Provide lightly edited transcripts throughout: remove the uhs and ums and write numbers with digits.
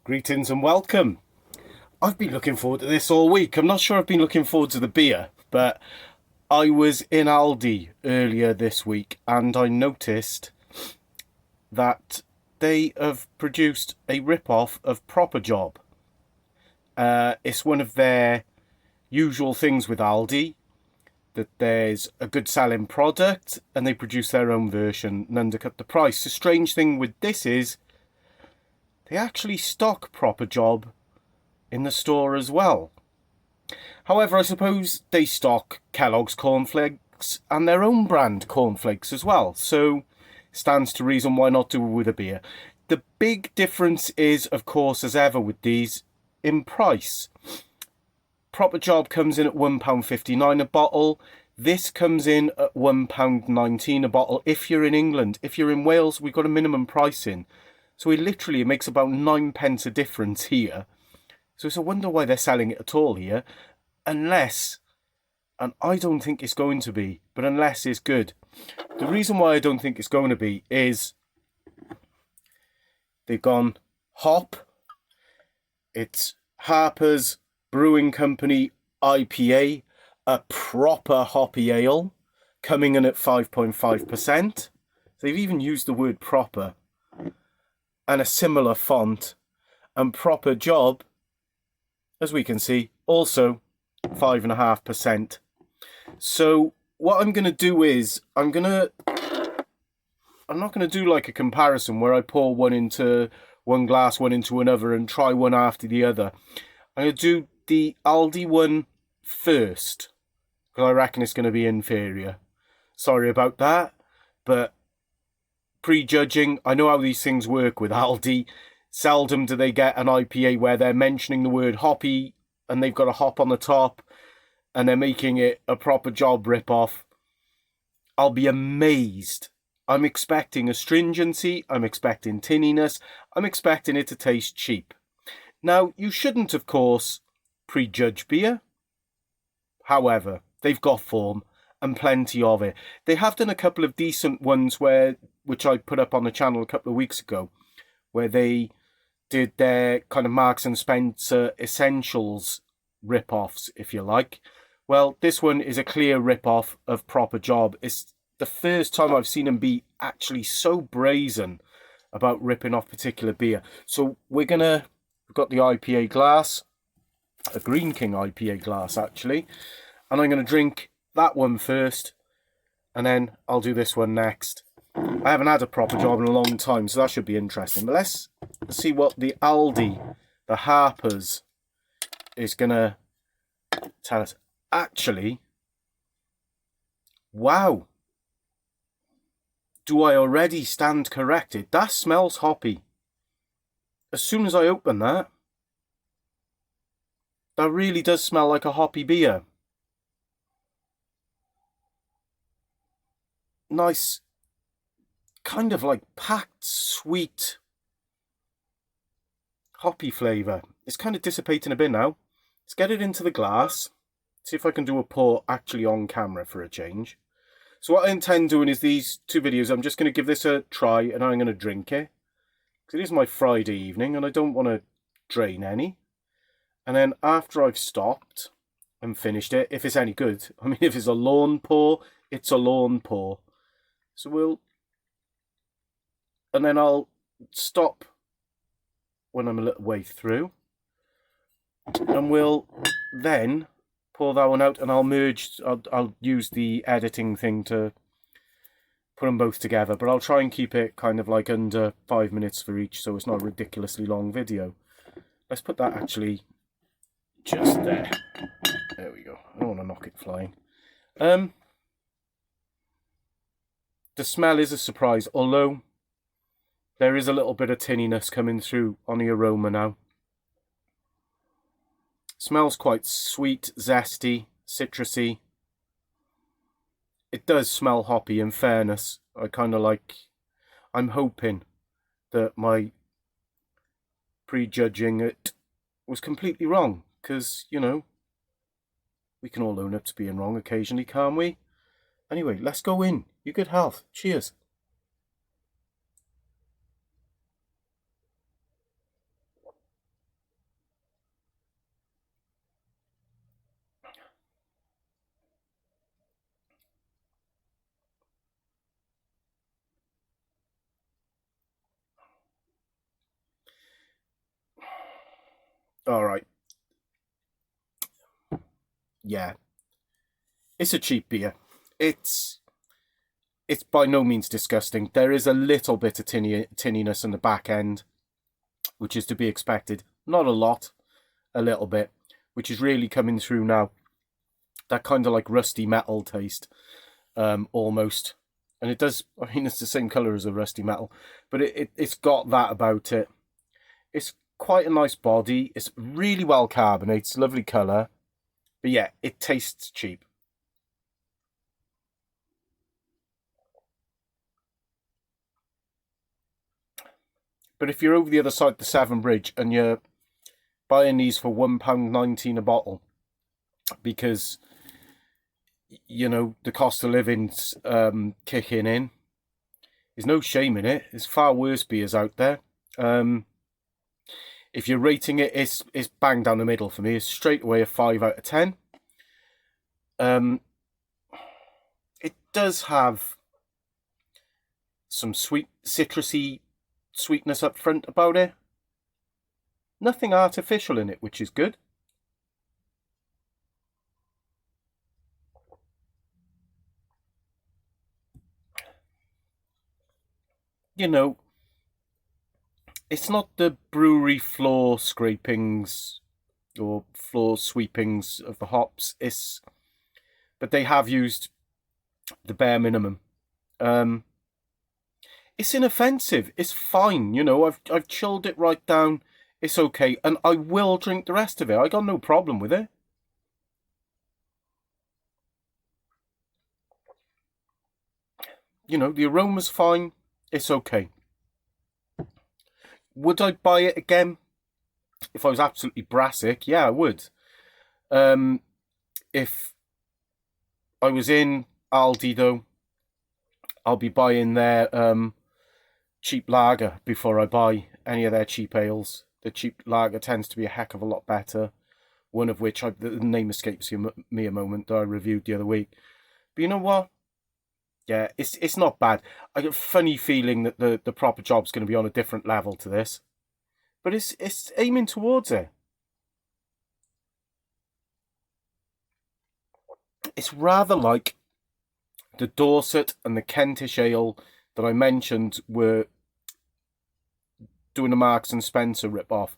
Greetings and welcome. I've been looking forward to this all week. I'm not sure I've been looking forward to the beer, but I was in Aldi earlier this week and I noticed that they have produced a rip-off of Proper Job. It's one of their usual things with Aldi, that there's a good selling product and they produce their own version and undercut the price. The strange thing with this is they actually stock Proper Job in the store as well. However, I suppose they stock Kellogg's cornflakes and their own brand cornflakes as well, so stands to reason why not do it with a beer. The big difference is, of course, as ever with these, in price. Proper Job comes in at £1.59 a bottle. This comes in at £1.19 a bottle if you're in England. If you're in Wales, we've got a minimum pricing. So it makes about 9 pence a difference here. So it's a wonder why they're selling it at all here. Unless, and I don't think it's going to be, but unless it's good. The reason why I don't think it's going to be is they've gone hop. It's Harper's Brewing Company IPA, a proper hoppy ale, coming in at 5.5%. They've even used the word proper. And a similar font. And Proper Job, as we can see, also 5.5%. So what I'm going to do is, I'm not going to do like a comparison where I pour one into one glass, one into another, and try one after the other. I'm going to do the Aldi one first, because I reckon it's going to be inferior. Sorry about that, but prejudging, I know how these things work with Aldi. Seldom do they get an IPA where they're mentioning the word hoppy and they've got a hop on the top and they're making it a Proper Job rip-off. I'll be amazed. I'm expecting astringency, I'm expecting tinniness, I'm expecting it to taste cheap. Now, you shouldn't, of course, prejudge beer. However, they've got form and plenty of it. They have done a couple of decent ones which I put up on the channel a couple of weeks ago, where they did their kind of Marks and Spencer Essentials rip-offs, if you like. Well, this one is a clear rip-off of Proper Job. It's the first time I've seen them be actually so brazen about ripping off particular beer. So we've got the IPA glass, a Green King IPA glass actually, and I'm going to drink that one first, and then I'll do this one next. I haven't had a Proper Job in a long time, so that should be interesting. But let's see what the Aldi, the Harper's, is going to tell us. Actually, wow. Do I already stand corrected? That smells hoppy. As soon as I open that really does smell like a hoppy beer. Nice, kind of like packed, sweet, hoppy flavour. It's kind of dissipating a bit now. Let's get it into the glass. See if I can do a pour actually on camera for a change. So what I intend doing is these two videos, I'm just going to give this a try and I'm going to drink it. Because it is my Friday evening and I don't want to drain any. And then after I've stopped and finished it, if it's any good, I mean if it's a lawn pour, it's a lawn pour. So and then I'll stop when I'm a little way through. And we'll then pour that one out and I'll use the editing thing to put them both together. But I'll try and keep it kind of like under 5 minutes for each, so it's not a ridiculously long video. Let's put that actually just there. There we go. I don't want to knock it flying. The smell is a surprise, although there is a little bit of tinniness coming through on the aroma now. Smells quite sweet, zesty, citrusy. It does smell hoppy, in fairness. I'm hoping that my prejudging it was completely wrong. Because, you know, we can all own up to being wrong occasionally, can't we? Anyway, let's go in. You good health. Cheers. All right. Yeah, it's a cheap beer. It's it's by no means disgusting. There is a little bit of tinniness in the back end, which is to be expected. Not a lot, a little bit, which is really coming through now. That kind of like rusty metal taste, almost. And it does, I mean, it's the same colour as a rusty metal, but it's got that about it. It's quite a nice body. It's really well carbonated. It's lovely colour. But yeah, it tastes cheap. But if you're over the other side of the Severn Bridge and you're buying these for £1.19 a bottle, because you know the cost of living's kicking in, there's no shame in it. There's far worse beers out there. If you're rating it, it's bang down the middle for me. It's straight away a 5 out of 10. It does have some sweet citrusy sweetness up front about it. Nothing artificial in it, which is good. You know, it's not the brewery floor scrapings or floor sweepings of the hops. But they have used the bare minimum. It's inoffensive. It's fine. You know, I've chilled it right down. It's okay, and I will drink the rest of it. I got no problem with it. You know, the aroma's fine. It's okay. Would I buy it again if I was absolutely brassic? Yeah, I would. If I was in Aldi though, I'll be buying their cheap lager before I buy any of their cheap ales. The cheap lager tends to be a heck of a lot better. One of which, the name escapes me a moment, that I reviewed the other week. But you know what? Yeah, it's not bad. I get a funny feeling that the proper job's going to be on a different level to this. But it's aiming towards it. It's rather like the Dorset and the Kentish ale that I mentioned were doing a Marks and Spencer rip-off.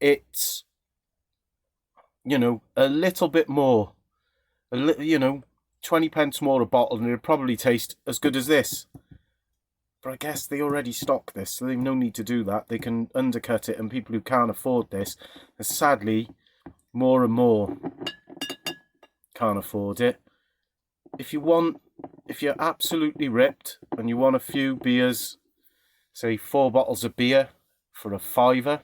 It's, you know, a little bit more, you know, 20 pence more a bottle, and it'll probably taste as good as this. But I guess they already stock this, so they've no need to do that. They can undercut it, and people who can't afford this, sadly, more and more can't afford it. If you're absolutely ripped and you want a few beers, say 4 bottles of beer for a £5,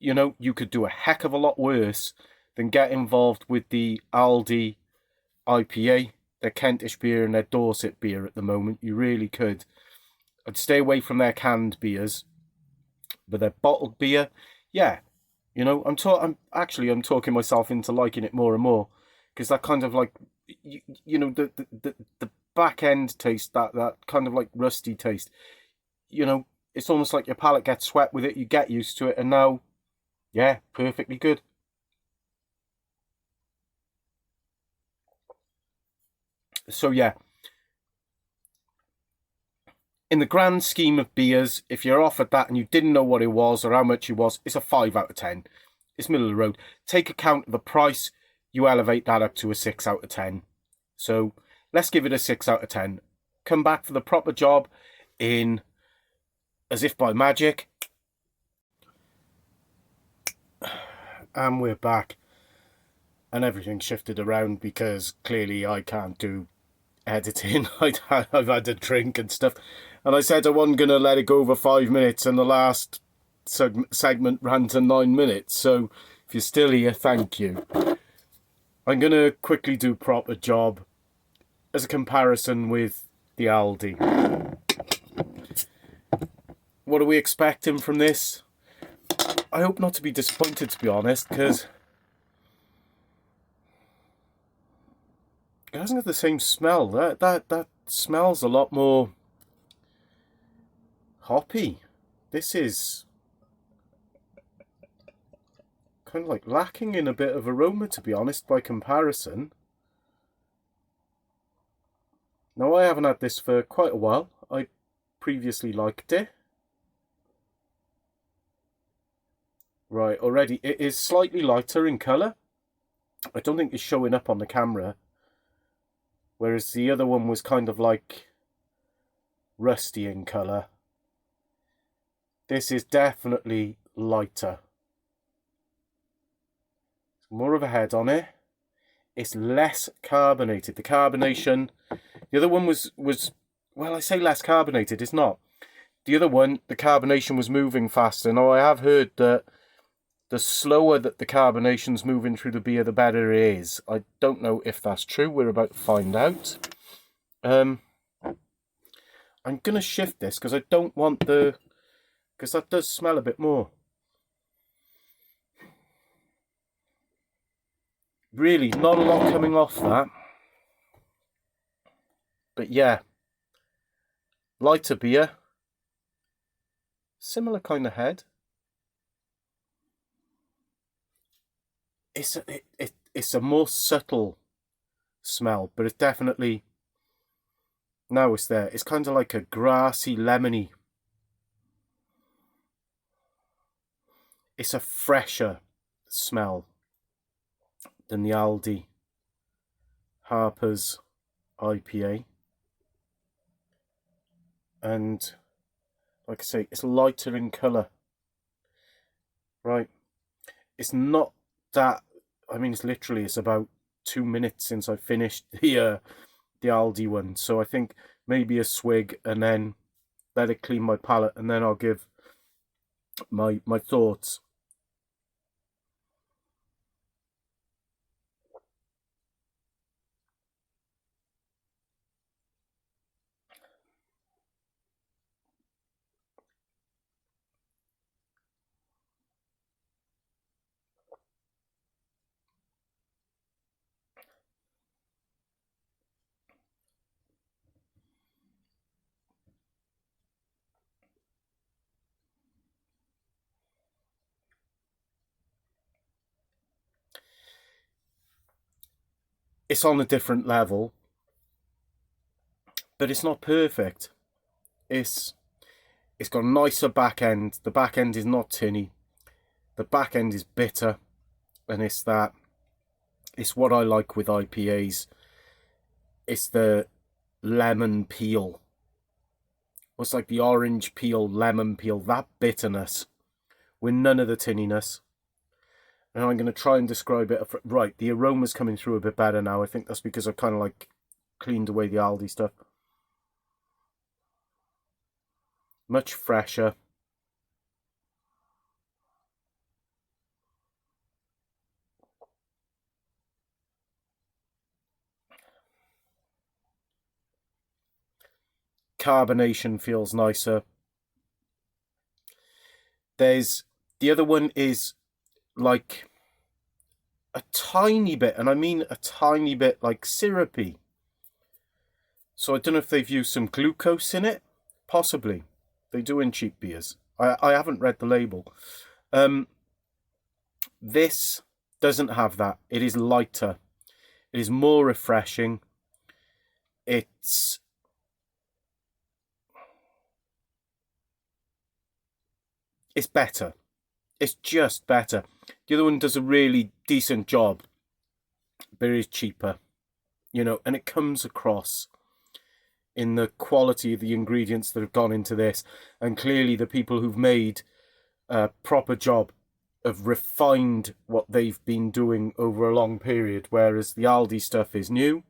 you know, you could do a heck of a lot worse than get involved with the Aldi IPA, their Kentish beer and their Dorset beer at the moment. You really could. I'd stay away from their canned beers, but their bottled beer, yeah. You know, I'm talking myself into liking it more and more, because that kind of like, you know, the back end taste, that kind of like rusty taste. You know, it's almost like your palate gets swept with it. You get used to it, and now, yeah, perfectly good. So yeah, in the grand scheme of beers, if you're offered that and you didn't know what it was or how much it was, it's a 5 out of 10. It's middle of the road. Take account of the price, you elevate that up to a 6 out of 10. So let's give it a 6 out of 10. Come back for the proper job in, as if by magic. And we're back. And everything shifted around because clearly I can't do editing. I've had a drink and stuff. And I said I wasn't going to let it go over 5 minutes, and the last segment ran to 9 minutes. So if you're still here, thank you. I'm going to quickly do proper job as a comparison with the Aldi. What are we expecting from this? I hope not to be disappointed, to be honest, because it hasn't got the same smell. That smells a lot more hoppy. This is kind of like lacking in a bit of aroma, to be honest, by comparison. Now, I haven't had this for quite a while. I previously liked it. Right, already it is slightly lighter in colour. I don't think it's showing up on the camera. Whereas the other one was kind of like rusty in colour. This is definitely lighter. More of a head on it. It's less carbonated. The carbonation, the other one was well, I say less carbonated, it's not. The other one, the carbonation was moving faster. Now, I have heard that the slower that the carbonation's moving through the beer, the better it is. I don't know if that's true. We're about to find out. I'm going to shift this because I don't want because that does smell a bit more. Really, not a lot coming off that. But yeah, lighter beer. Similar kind of head. It's a more subtle smell, but it's definitely, now it's there. It's kind of like a grassy, lemony. It's a fresher smell than the Aldi Harper's IPA. And like I say, it's lighter in colour. Right. It's not that, I mean, it's about 2 minutes since I finished the Aldi one. So I think maybe a swig and then let it clean my palate, and then I'll give my thoughts. It's on a different level, but it's not perfect. It's got a nicer back end. The back end is not tinny. The back end is bitter, and it's what I like with IPAs. It's the lemon peel. It's like the orange peel, lemon peel, that bitterness with none of the tinniness. And I'm going to try and describe it. Right, the aroma's coming through a bit better now. I think that's because I've kind of like cleaned away the Aldi stuff. Much fresher. Carbonation feels nicer. The other one is like a tiny bit, and I mean a tiny bit, like syrupy. So I don't know if they've used some glucose in it. Possibly. They do in cheap beers. I haven't read the label. This doesn't have that. It is lighter. It is more refreshing. It's better. It's just better. The other one does a really decent job, but it is cheaper, and it comes across in the quality of the ingredients that have gone into this. And clearly the people who've made a proper job have refined what they've been doing over a long period, whereas the Aldi stuff is new.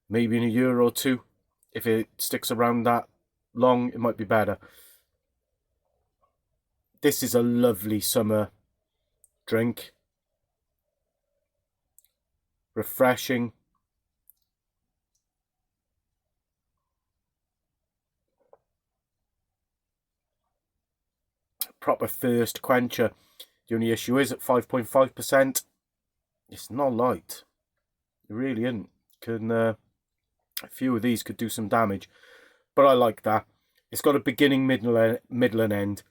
Maybe in a year or two, if it sticks around that long, it might be better. This is a lovely summer drink. Refreshing. Proper thirst quencher. The only issue is at 5.5%, it's not light. It really isn't. A few of these could do some damage, but I like that. It's got a beginning, middle and end.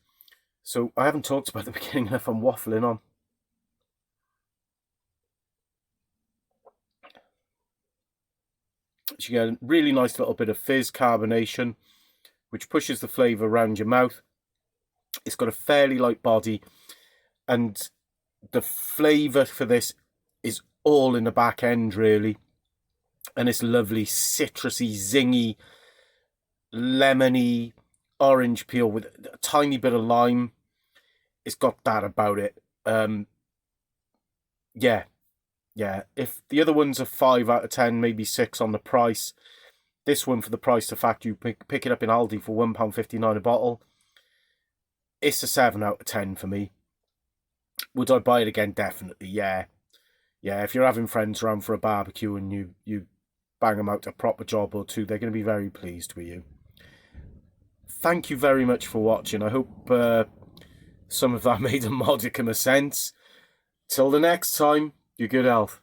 So I haven't talked about the beginning enough. I'm waffling on. So you get a really nice little bit of fizz carbonation, which pushes the flavour around your mouth. It's got a fairly light body, and the flavour for this is all in the back end, really. And it's lovely, citrusy, zingy, lemony, orange peel with a tiny bit of lime. It's got that about it. Yeah. If the other ones are 5 out of 10, maybe 6 on the price, this one, for the price, the fact you pick it up in Aldi for £1.59 a bottle, it's a 7 out of 10 for me. Would I buy it again? Definitely, yeah. If you're having friends around for a barbecue and you bang them out a proper job or two, they're going to be very pleased with you. Thank you very much for watching. I hope some of that made a modicum of sense. Till the next time, you good health.